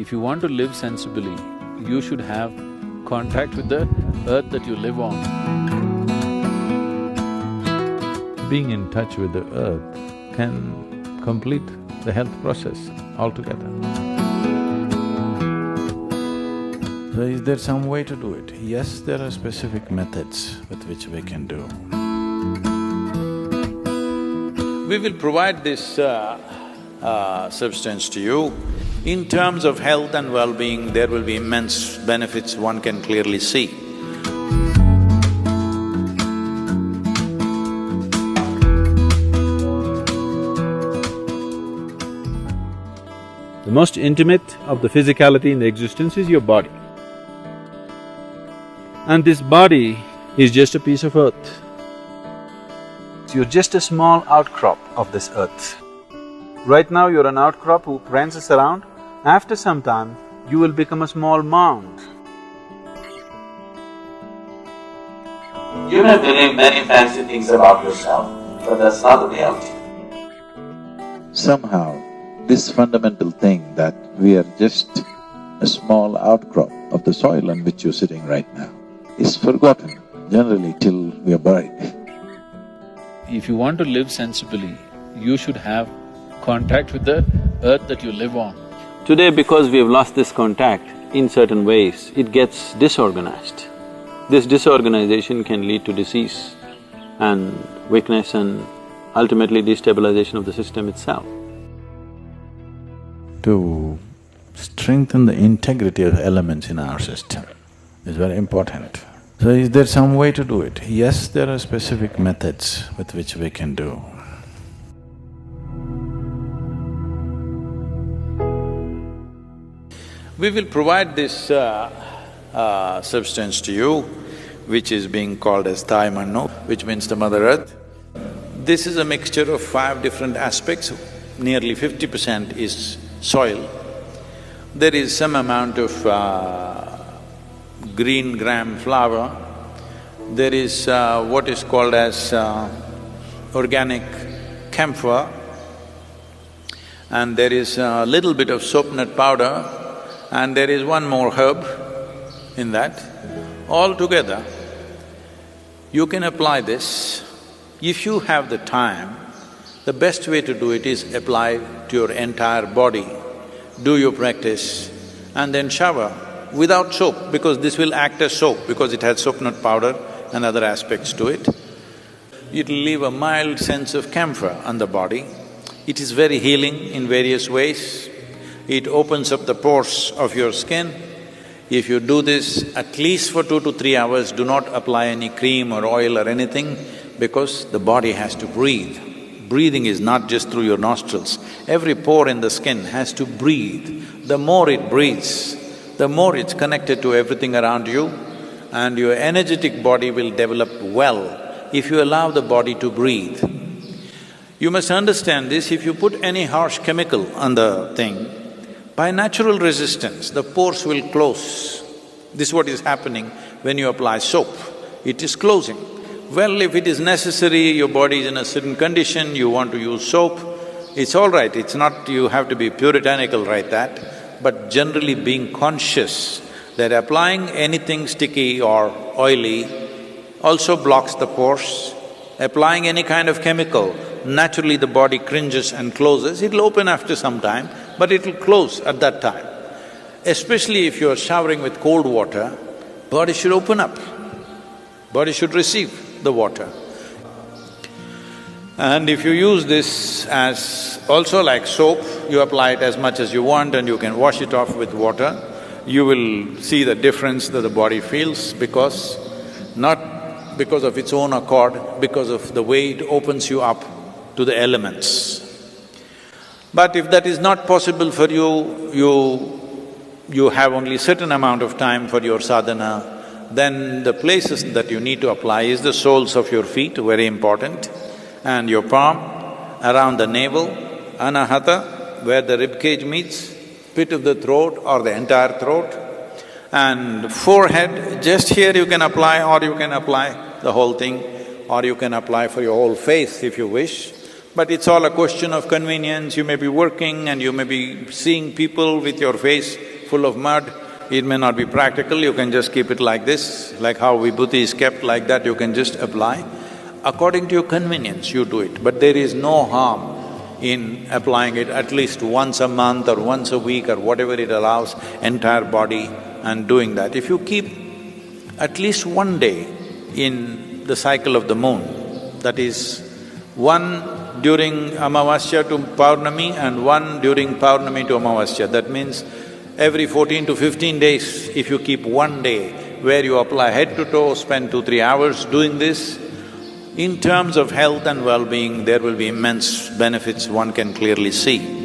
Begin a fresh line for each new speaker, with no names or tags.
If you want to live sensibly, you should have contact with the earth that you live on. Being in touch with the earth can complete the health process altogether.
So is there some way to do it? Yes, there are specific methods with which we can do.
We will provide this substance to you. In terms of health and well-being, there will be immense benefits one can clearly see.
The most intimate of the physicality in the existence is your body. And this body is just a piece of earth. You're just a small outcrop of this earth. Right now you're an outcrop who prances around. After some time, you will become a small mound.
You may believe many fancy things about yourself, but that's not the reality.
Somehow, this fundamental thing that we are just a small outcrop of the soil on which you're sitting right now is forgotten generally till we are buried.
If you want to live sensibly, you should have contact with the earth that you live on. Today, because we have lost this contact, in certain ways, it gets disorganized. This disorganization can lead to disease and weakness and ultimately destabilization of the system itself.
To strengthen the integrity of elements in our system is very important. So is there some way to do it? Yes, there are specific methods with which we can do.
We will provide this substance to you, which is being called as Thai Mannu, which means the Mother Earth. This is a mixture of 5 different aspects. Nearly 50% is soil. There is some amount of green gram flour. There is what is called as organic camphor, and there is a little bit of soap nut powder, and there is one more herb in that. All together, you can apply this. If you have the time, the best way to do it is apply to your entire body. Do your practice and then shower without soap, because this will act as soap because it has soap nut powder and other aspects to it. It'll leave a mild sense of camphor on the body. It is very healing in various ways. It opens up the pores of your skin. If you do this at least for 2 to 3 hours, do not apply any cream or oil or anything, because the body has to breathe. Breathing is not just through your nostrils. Every pore in the skin has to breathe. The more it breathes, the more it's connected to everything around you, and your energetic body will develop well if you allow the body to breathe. You must understand this, if you put any harsh chemical on the thing, by natural resistance, the pores will close. This is what is happening when you apply soap. It is closing. Well, if it is necessary, your body is in a certain condition, you want to use soap, it's all right, it's not… you have to be puritanical like that, but generally being conscious that applying anything sticky or oily also blocks the pores. Applying any kind of chemical, naturally the body cringes and closes. It'll open after some time, but it'll close at that time. Especially if you're showering with cold water, body should open up, body should receive the water. And if you use this as also like soap, you apply it as much as you want and you can wash it off with water, you will see the difference that the body feels, because not because of its own accord, because of the way it opens you up to the elements. But if that is not possible for you, you have only certain amount of time for your sadhana, then the places that you need to apply is the soles of your feet, very important, and your palm, around the navel, anahata, where the rib cage meets, pit of the throat or the entire throat, and forehead, just here you can apply, or you can apply the whole thing, or you can apply for your whole face if you wish. But it's all a question of convenience. You may be working and you may be seeing people with your face full of mud, it may not be practical, you can just keep it like this, like how vibhuti is kept like that, you can just apply. According to your convenience, you do it, but there is no harm in applying it at least once a month or once a week or whatever it allows entire body and doing that. If you keep at least one day in the cycle of the moon, that is, one during Amavasya to Paurnami and one during Paurnami to Amavasya, that means every 14 to 15 days, if you keep one day where you apply head to toe, spend 2-3 hours doing this, in terms of health and well-being, there will be immense benefits one can clearly see.